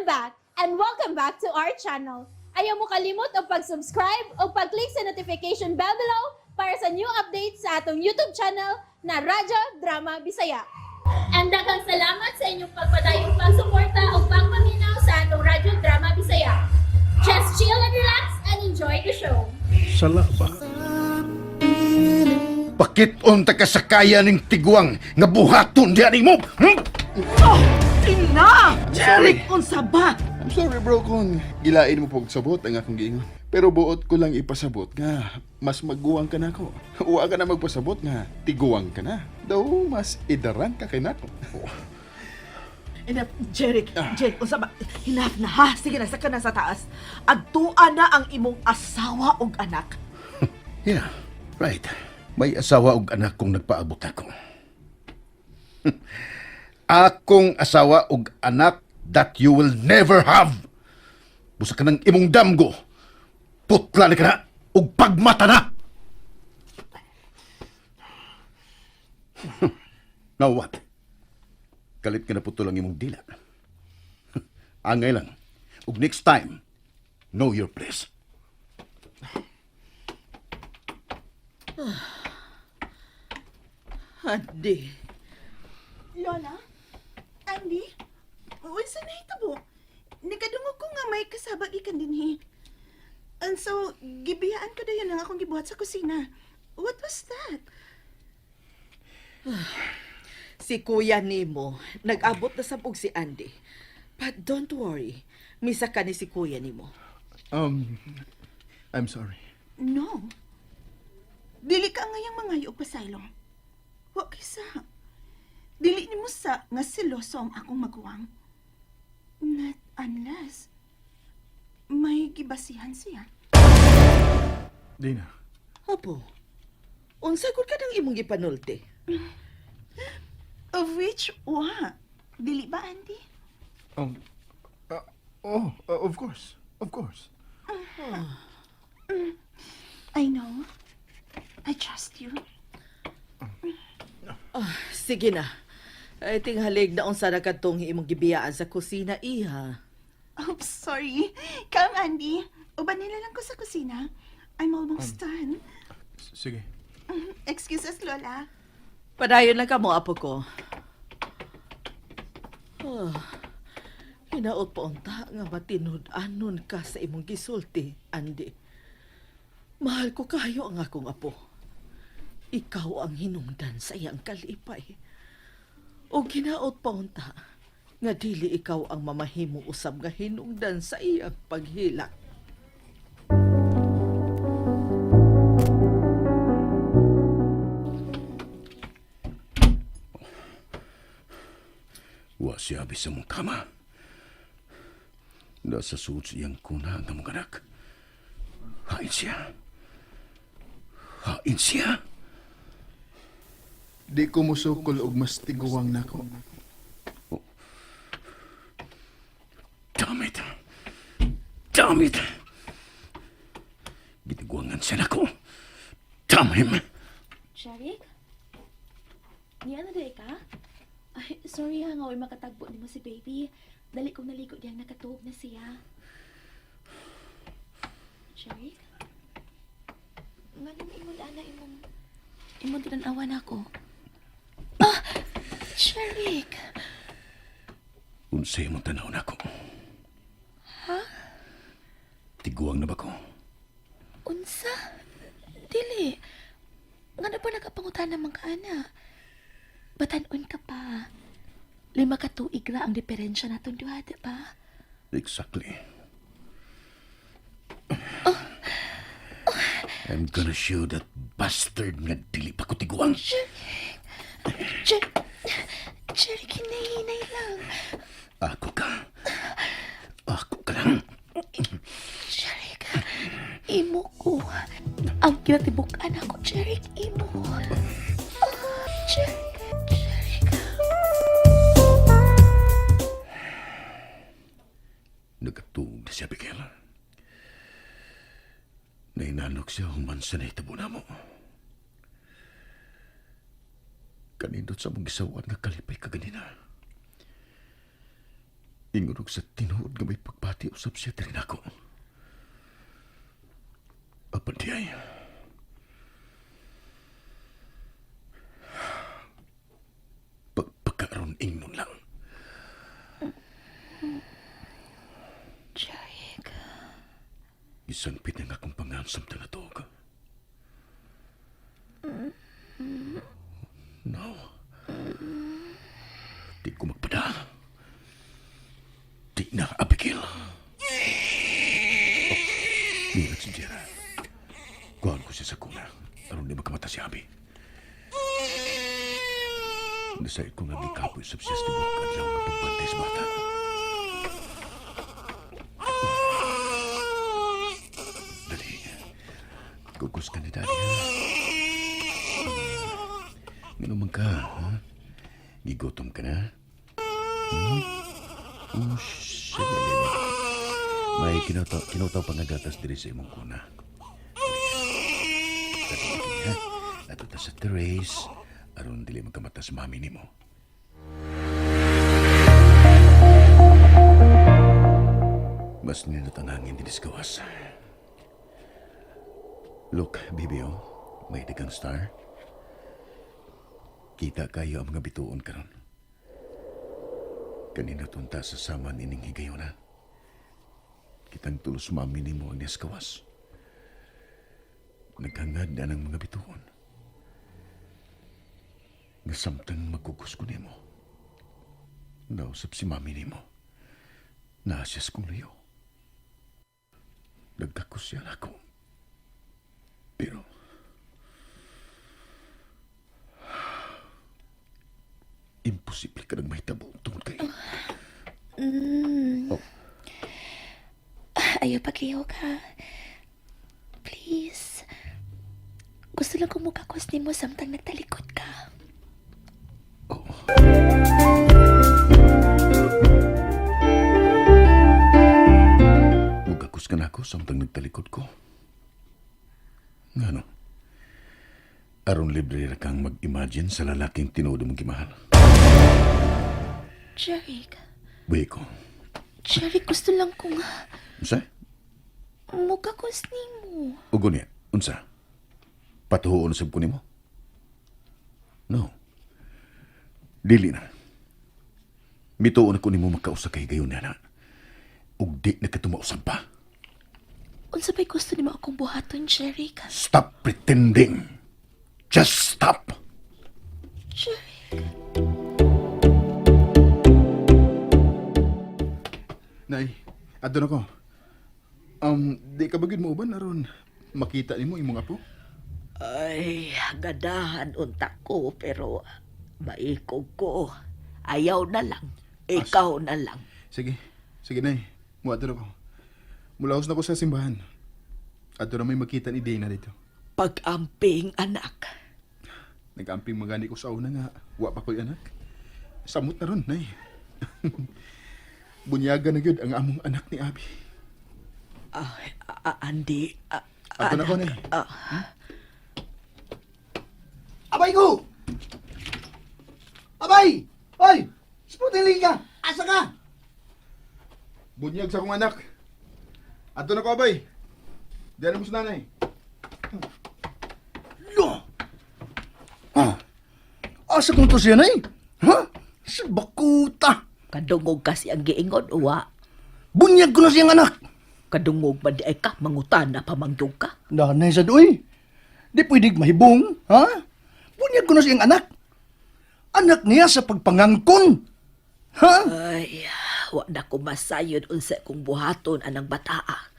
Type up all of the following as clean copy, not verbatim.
I'm back, and welcome back to our channel. Ayaw mo kalimot o pag-subscribe o pag-click sa notification bell below para sa new updates sa atong YouTube channel na Radyo Drama Bisaya. And daghang salamat sa inyong pagpadayong pagsuporta o pagpaminaw sa atong Radyo Drama Bisaya. Just chill and relax and enjoy the show. Sala ba? Pakit-on ta ka sa kaya ning tiguang nga buhaton diyan mo. Oh, ina! Sorry. Jeric, unsa ba? I'm sorry bro kung gilain mo pag sabot ang akong giingon. Pero buot ko lang ipasabot nga mas maguwang ka na ako. Uwa ka na magpasabot nga tiguwang ka na. Daw mas idaran ka kay nako. Enough, Jeric, Jeric, unsa ba? Enough na ha. Sige na, saka na sa taas. Agtuan na ang imong asawa ug anak. Yeah, right. May asawa ug anak kong nagpaabot ako. Akong asawa ug anak that you will never have. Busa ka ng imong damgo. Putla na ka na ug pagmata na. Now what? Kalit ka na puto lang imong dila. Angay lang. Ug next time, know your place. Andi. Lola? Andy? Unsa na hitabo? Nagadungog ko nga may kasabag ikan dinhi. And so, gibiyaan ko dayon ang akong gibuhat sa kusina. What was that? Si Kuya Nimo, nag-abot na sabog si Andy. But don't worry, misa ka ni si Kuya Nimo. I'm sorry. No. Dili ka ngayang mangayo og pasaylong. Wa kisa. Dili nimo sa nga seloso ang akong maguwang. Not unless may gibasihan siya. Dina. Apo, unsa gud ka nang imong gipanulti? Of which, wa? Dili ba, Andy? Of course. Of course. I know. I trust you. Sige na. Ay tinghalig na unsa na kadtong imong gibiyaan sa kusina, iha. Oh, sorry. Come, Andy. Uban nila lang ko sa kusina. I'm almost done. Sige. Excuse us, Lola. Padayon lang ka mo, apo ko. Hinaot pa unta nga matinud-anon ka sa imong gisulti, Andy. Mahal ko kayo ang akong apo. Ikaw ang hinungdan sa iyang kalipay. O ginaot pa unta nga dili ikaw ang mamahimo usab nga hinungdan sa iyang paghilak. Wa siya sa mong kama. Nasa suot siyang kuna ng mga anak. Hain siya. Hain siya. Di ko musukol og mas tiguwang nako. Damn it. Damn it. Giniguangan siya nako. Damn him. Sharik? Niya na day ka? Ay, sorry ha nga, way makatagpo ni mo si baby. Dali kong naligo diyang nakatuog na siya. Sharik? Nga naman imong ana imong tinanawan ako. Ah! Sharik! Unsay mong tanaw na ako. Ha? Tiguang na ba ko? Unsa? Dili. Nga na ba nakapangutan naman ka, ana? Batanon ka pa. 5 ka tuig ra ang diferensya naton duha, di ba? Exactly. I'm gonna show that bastard nga dili pa ko tiguang. Jerry, kinahinay lang. Ako ka. Ako ka lang. Jerry, imo ko. Ang kinatibukan ako, Jerry, imo. Jerry. Nagatuog na siya, Bigel. Nainalok siya human sa naitabo na mo. Kanindot sa mong gisawan nga kalipay ka ganina. Ingon og sa tinuod nga may pagpati usab siya diri nako. Apan di ay. Pagkaroon ingnon lang. Jeric. Isang pinang akong pangansam na natog. No. Di ko magpada. Di na, Abigail. Mirat si Jera. Kuhaan ko siya sa kuna. Aron di magkamata si Abi. Nasayad ko nga gikapoy sa siya sa tibok at lang ang pagbantay sa bata. Dali. Kukos ka ni Daddy, ha? Minuman ka, ha? Gigutom ka na? Oh, sige. May kinutaw pangagatas diri sa imong kuna. Dali, ha? Ato ta sa terrace. Aron dili magkamata sa mami nimo. Mas ninot ang hangin din sa gawas. Look, Bibio, may dagang star. Kita kayo ang mga bituon karon. Kanina tunta sa saman ining higayon na. Kitang tulos mami nimo ang niyas gawas. Naghangad na ng mga bituon. Nga samtang magkukos ko nimo. Nausap si mami nimo. Naasas kong liyo. Nagkakos yan ako. Pero imposible ka nang mahitabo tungkol kayo. Oh, Ayaw pag-iyaw ka. Please. Gusto lang kong mukakos ni mo samtang nagtalikod ka. mugakos ka na ako samtang nagtalikod ko. Ngano? Aron libre ra kang mag-imagine sa lalaking tinuod mong gimahal. Jeric. Buhi ko. Jeric, gusto lang kong Unsa? mukakos ni mo. Ugo niya. Unsa? Patuhuon sab ko nimo? No. Dili na. Mituon ako nimo magkausa kay gayon na. Ug di na katumausab pa. Unsa ba'y gusto ni mo akong buhaton, Jeric? Stop pretending. Just stop. Jeric. Nay, adto na ko. Di ka bagid mo uban aron makita nimo imong apo? Ay, gadahan unta ko pero maikog ko. Ayaw na lang. Ikaw na lang. Sige. Sige, Nay. Muadto na ko. Mulaos na ko sa simbahan. Adto na may makita ni Dana dito. Pag-amping anak. Nag-amping magani ko sa una nga. Wa pa ko'y anak. Samot na ron, Nay. Bunyaga na gyud ang among anak ni Abi. Andi. Adto na ko, Nay. Abay ko! Abay! Hoy! Sputiling ka! Asa ka? Bunyag sa akong anak. Adto na ko, abay. Diyan mo sa nanay. Lo! Asa kong to siya na Ha? Si Bakuta! Kadungog kasi ang giingon, uwa. Bunyag ko na siyang anak! Kadungog ba di ay ka, mangutan na pamangyog ka? Nanay sa doy! Di pwedeng mahibong, ha? Bunyag ko na siyang anak! Anak niya sa pagpangangkon! Ha? Ay, wa na ko masayod unsa kong buhaton anang bataa.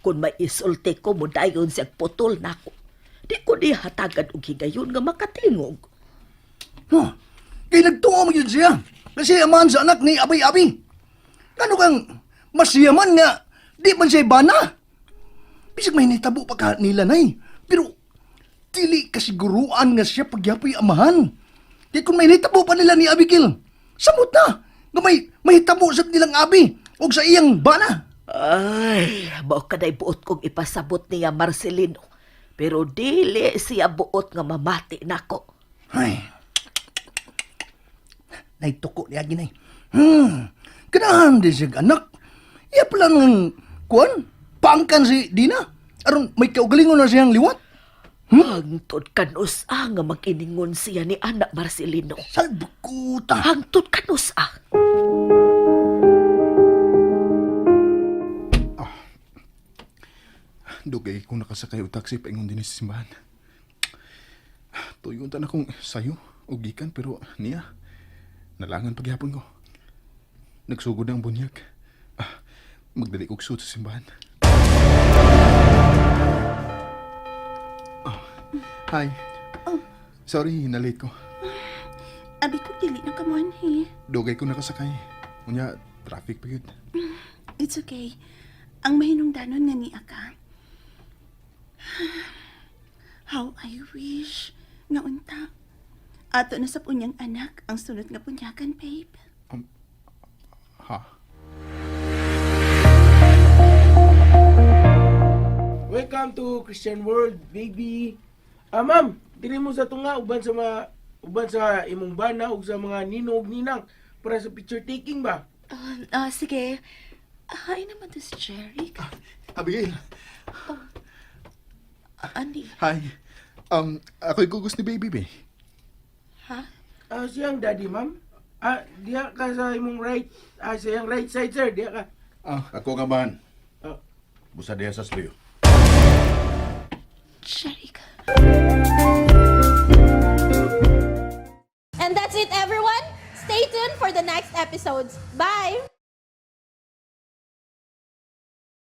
Kung may isulti ko mo dayon siya putol na ko. Di ko di hatagan og higayon nga makatingog. Ha? Kaya nagtungo mo yun siya. Kasi amahan sa anak ni Abay-Abi. Kano kang masiyaman nga, di man siya bana. Bisag may nitabo pa ka nila, nay. Pero, dili kasiguruan nga siya pagyapoy amahan. Kaya kung may nitabo pa nila ni Abigail, samot na. Nga may hitabo sa nilang Abi. O sa iyang bana. Ay, mao kaday buot kong ipasabot niya Marcelino. Pero dili siya buot nga mamati nako. Ay. Naituko ni Agi, nay. Kanahan din siya anak. Iya pala ng kuan, paangkan si Dina. Aron may kaugalingon na siyang liwat. Hangtod kanus nga mag-iningon siya ni anak Marcelino. Salbukuta. Hangtod kanus Dugay kung nakasakay o taxi paingon din sa simbahan. Tuyon ta na kong sayo o gikan pero niya. Nalangan paghihapon ko. Nagsugod ang bunyag. Magdali og suit sa simbahan. Hi. Sorry, na-late ko. Abi ko dili na kamuan, he. Dugay ko nakasakay. Unya, traffic pa yun. It's okay. Ang mahinungdanon nga ni Aka. How I wish nga unta. Ato na sa punyang anak ang sunod nga punyakan, babe. Ha? Welcome to Christian World, baby. Ma'am, dili mo sa tunga uban sa imong bana ug sa mga ninong ug ninang para sa picture taking ba? Sige. Hi naman to si Jerry. Abigail. Andy. Hi. Ako'y gugos ni baby, be. Ha? Siyang daddy, ma'am. Diha ka sa imong right, sa iyang right side, sir. Diha ka. Ako nga man. Ah. Busa diya sa sliyo. Jerry ka. And that's it, everyone. Stay tuned for the next episodes. Bye!